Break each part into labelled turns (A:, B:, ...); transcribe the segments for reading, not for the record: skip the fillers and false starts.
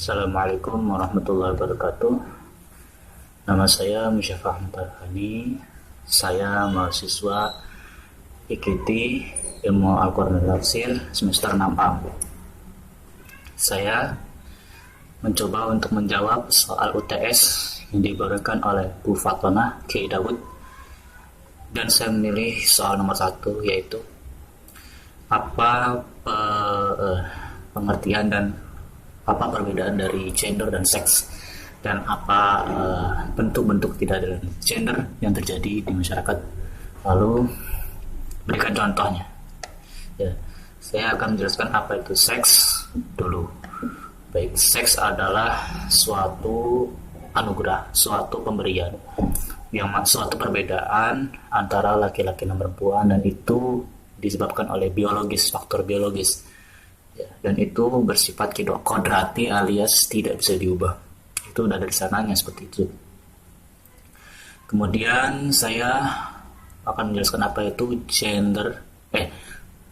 A: Assalamualaikum warahmatullahi wabarakatuh. Nama saya Musyafah Mutarhani. Saya mahasiswa IKT Ilmu Al-Quran dan Tafsir semester 6A. Saya mencoba untuk menjawab soal UTS yang diberikan oleh Bu Fatona K. Dawud, dan saya memilih soal nomor 1, yaitu apa pengertian dan apa perbedaan dari gender dan seks, dan apa bentuk-bentuk tidak adil gender yang terjadi di masyarakat. Lalu berikan contohnya. Ya, saya akan menjelaskan apa itu seks dulu. Baik, seks adalah suatu anugerah, suatu pemberian, suatu perbedaan antara laki-laki dan perempuan, dan itu disebabkan oleh faktor biologis. Ya, dan itu bersifat kodrati alias tidak bisa diubah. Itu udah dari sananya seperti itu. Kemudian saya akan menjelaskan apa itu gender.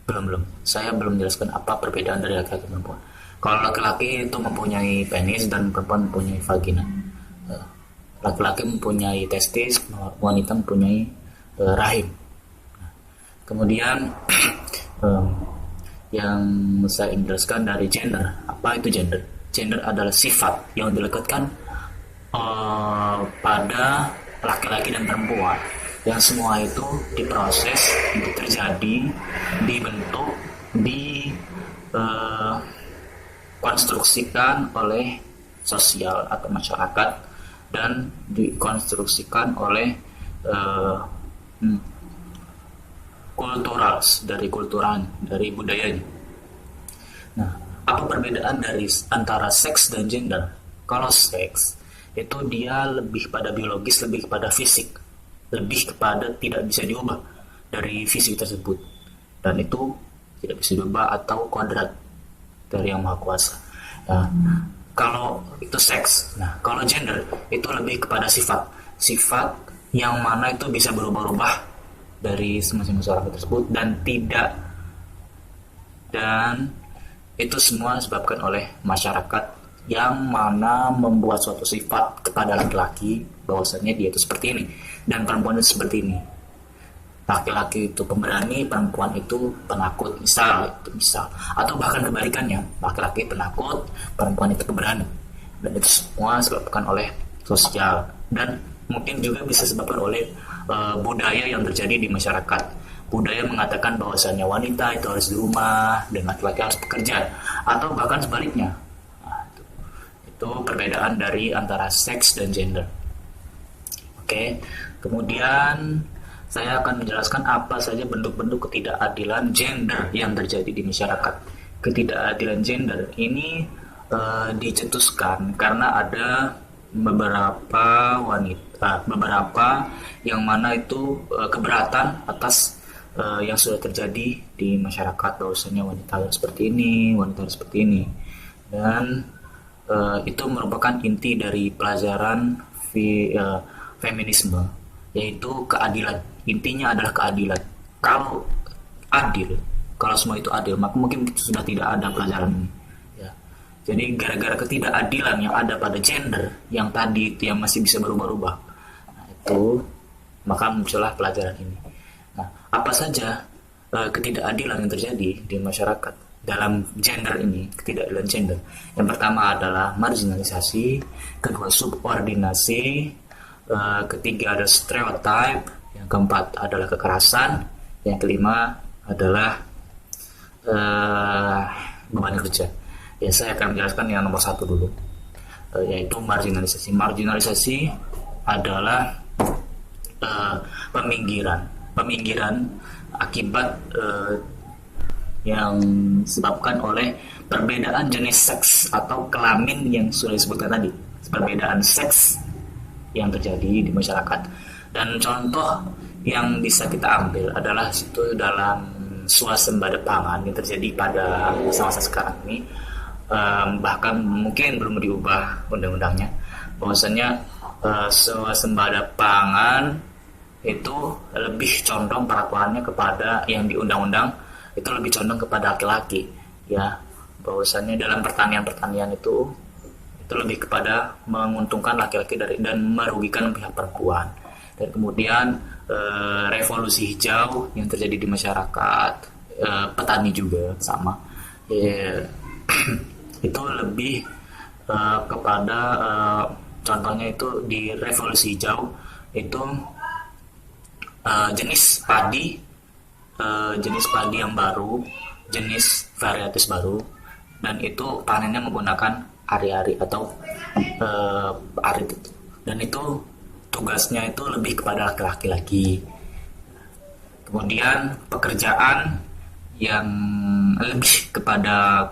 A: Belum. Saya belum menjelaskan apa perbedaan dari laki-laki dan perempuan. Kalau laki-laki itu mempunyai penis dan perempuan mempunyai vagina. Laki-laki mempunyai testis, wanita mempunyai rahim. Kemudian yang saya jelaskan dari gender. Apa itu gender? Gender adalah sifat yang dilekatkan pada laki-laki dan perempuan, yang semua itu diproses, terjadi, dibentuk, dikonstruksikan oleh sosial atau masyarakat, dan dikonstruksikan oleh kultural, dari budayanya. Nah, apa perbedaan antara seks dan gender? Kalau seks itu dia lebih pada biologis, lebih kepada fisik, lebih kepada tidak bisa diubah dari fisik tersebut, dan itu tidak bisa diubah atau kodrat dari Yang Maha Kuasa. Nah, kalau itu seks. Nah, kalau gender itu lebih kepada sifat yang mana itu bisa berubah-ubah dari masing-masing masyarakat tersebut, dan itu semua disebabkan oleh masyarakat yang mana membuat suatu sifat kepada laki-laki bahwasanya dia itu seperti ini, dan perempuan itu seperti ini. Laki-laki itu pemberani, perempuan itu penakut, misal, atau bahkan kebalikannya, laki-laki penakut, perempuan itu pemberani. Dan itu semua disebabkan oleh sosial, dan mungkin juga bisa disebabkan oleh budaya yang terjadi di masyarakat. Budaya mengatakan bahwasannya wanita itu harus di rumah dan laki-laki harus bekerja, atau bahkan sebaliknya. Nah, itu perbedaan dari antara seks dan gender. Oke, kemudian saya akan menjelaskan apa saja bentuk-bentuk ketidakadilan gender yang terjadi di masyarakat. Ketidakadilan gender ini dicetuskan karena ada beberapa yang mana itu keberatan atas yang sudah terjadi di masyarakat, bahwasanya wanita harus seperti ini, dan itu merupakan inti dari pelajaran feminisme, yaitu keadilan. Intinya adalah keadilan. Kalau semua itu adil, maka mungkin sudah tidak ada pelajaran ini. Jadi gara-gara ketidakadilan yang ada pada gender yang tadi itu, yang masih bisa berubah-ubah, nah, itu maka muncullah pelajaran ini. Nah, apa saja ketidakadilan yang terjadi di masyarakat dalam gender ini, ketidakadilan gender? Yang pertama adalah marginalisasi, kedua subordinasi, ketiga ada stereotype, yang keempat adalah kekerasan, yang kelima adalah beban kerja. Ya, saya akan menjelaskan yang nomor 1 dulu, yaitu marginalisasi. Marginalisasi adalah peminggiran akibat yang disebabkan oleh perbedaan jenis seks atau kelamin yang sudah disebutkan tadi, perbedaan seks yang terjadi di masyarakat. Dan contoh yang bisa kita ambil adalah itu dalam swasembada pangan yang terjadi pada masa-masa sekarang ini. Bahkan mungkin belum diubah undang-undangnya, bahwasanya swasembada pangan itu lebih condong perlakuannya kepada yang di undang-undang itu lebih condong kepada laki-laki, ya, bahwasanya dalam pertanian itu itu lebih kepada menguntungkan laki-laki dan merugikan pihak perempuan. Dan kemudian revolusi hijau yang terjadi di masyarakat, petani juga sama, itu lebih kepada contohnya itu di revolusi hijau itu jenis padi yang baru, jenis varietas baru, dan itu panennya menggunakan ari-ari atau ari itu. Dan itu tugasnya itu lebih kepada laki-laki lagi. Kemudian pekerjaan yang lebih kepada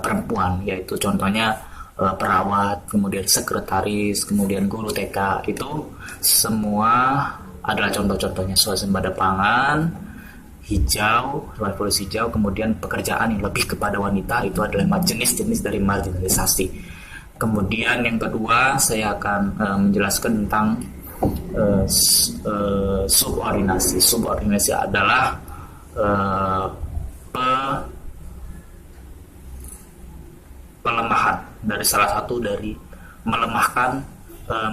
A: perempuan, yaitu contohnya perawat, kemudian sekretaris, kemudian guru TK, itu semua adalah contoh-contohnya swasembada pangan hijau, revolusi hijau. Kemudian pekerjaan yang lebih kepada wanita itu adalah jenis-jenis dari marginalisasi. Kemudian yang kedua saya akan menjelaskan tentang subordinasi. Subordinasi adalah pelemahan dari salah satu dari melemahkan,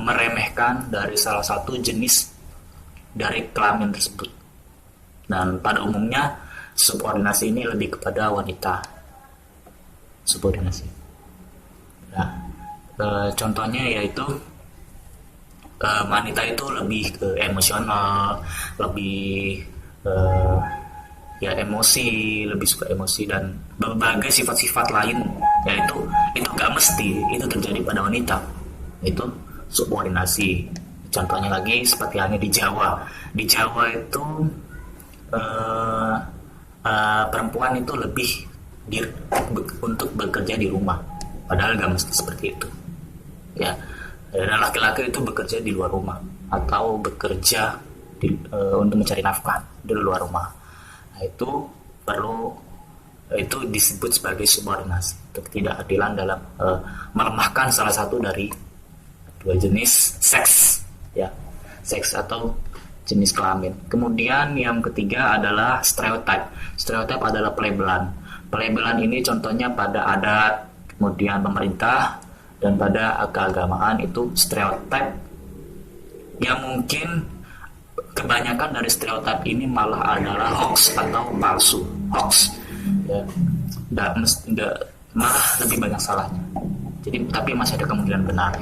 A: meremehkan dari salah satu jenis dari kelamin tersebut. Dan pada umumnya subordinasi ini lebih kepada wanita. Subordinasi. Nah, contohnya yaitu wanita itu lebih ke emosional, lebih emosi, lebih suka emosi dan berbagai sifat-sifat lain, yaitu itu gak mesti itu terjadi pada wanita. Itu subordinasi. Contohnya lagi seperti halnya di Jawa. Di Jawa itu perempuan itu lebih untuk bekerja di rumah, padahal gak mesti seperti itu ya. Dan laki-laki itu bekerja di luar rumah atau bekerja untuk mencari nafkah di luar rumah. Nah, itu disebut sebagai subordinasi, ketidakadilan dalam melemahkan salah satu dari dua jenis seks ya, seks atau jenis kelamin. Kemudian yang ketiga adalah stereotip. Stereotip adalah pelabelan. Pelabelan ini contohnya pada adat, kemudian pemerintah, dan pada keagamaan itu stereotip yang mungkin kebanyakan dari stereotip ini malah adalah hoax atau palsu. Hoax ya, malah lebih banyak salahnya. Tapi masih ada kemungkinan benar,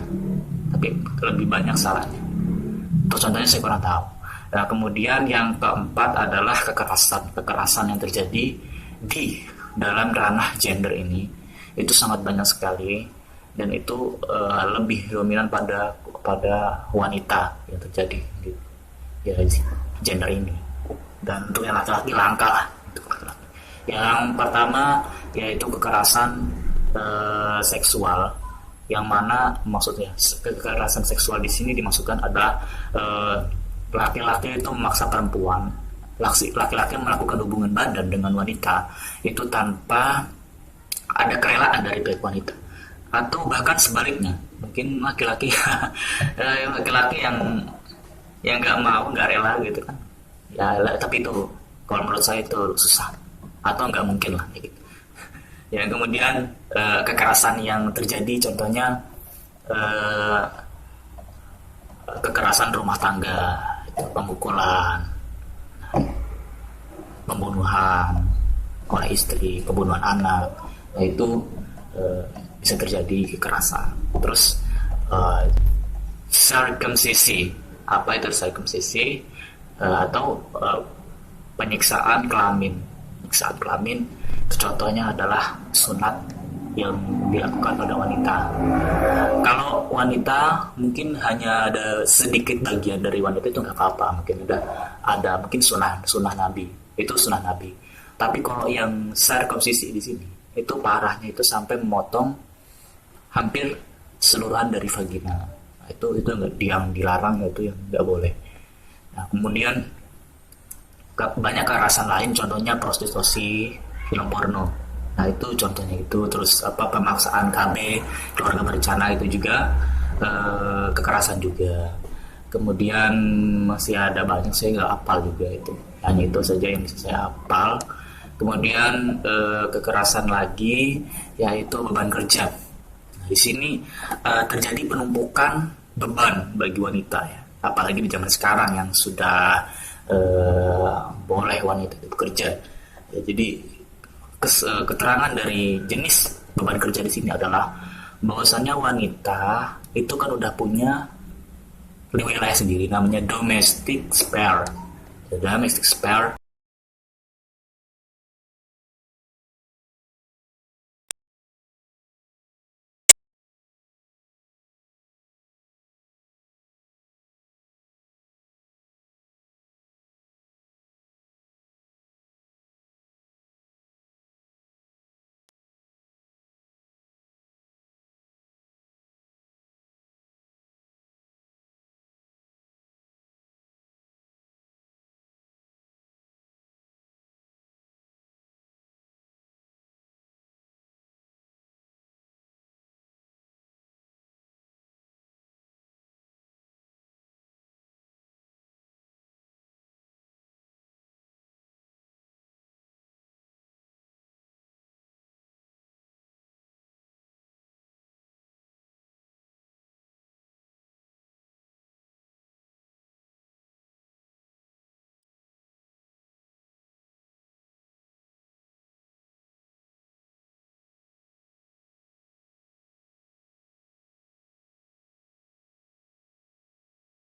A: tapi lebih banyak salahnya. Untuk contohnya saya kurang tahu. Nah, kemudian yang keempat adalah kekerasan yang terjadi di dalam ranah gender ini itu sangat banyak sekali, dan itu lebih dominan pada wanita yang terjadi di gender ini. Dan untuk yang laki-laki langka lah. Yang pertama yaitu kekerasan seksual, yang mana maksudnya kekerasan seksual di sini dimaksudkan adalah laki-laki itu memaksa perempuan, laki-laki melakukan hubungan badan dengan wanita itu tanpa ada kerelaan dari pihak wanita, atau bahkan sebaliknya, mungkin laki-laki yang nggak mau, nggak rela gitu kan ya. Tapi itu kalau menurut saya itu susah atau nggak mungkin lah gitu ya. Kemudian kekerasan yang terjadi contohnya kekerasan rumah tangga, pemukulan, pembunuhan oleh istri, pembunuhan anak, itu bisa terjadi kekerasan. Terus circumsisi, apa itu circumsisi? Atau penyiksaan kelamin. Penyiksaan kelamin itu contohnya adalah sunat yang dilakukan pada wanita. Kalau wanita mungkin hanya ada sedikit bagian dari wanita itu nggak apa-apa, mungkin ada mungkin sunnah Nabi, itu sunnah Nabi. Tapi kalau yang sirkumsisi di sini itu parahnya, itu sampai memotong hampir seluruhan dari vagina. Nah, itu yang dilarang, itu yang nggak boleh. Nah, kemudian banyak kekerasan lain, contohnya prostitusi, film porno. Nah, itu contohnya itu. Terus pemaksaan KB, keluarga berencana, itu juga kekerasan juga. Kemudian masih ada banyak, saya nggak hafal juga itu. Hanya itu saja yang bisa saya hafal. Kemudian kekerasan lagi yaitu beban kerja. Nah, Di sini terjadi penumpukan beban bagi wanita ya, apalagi di zaman sekarang yang sudah boleh wanita itu bekerja. Ya, jadi keterangan dari jenis beban kerja di sini adalah bahwasannya wanita itu kan udah punya wilayah sendiri namanya domestic spare. Domestic spare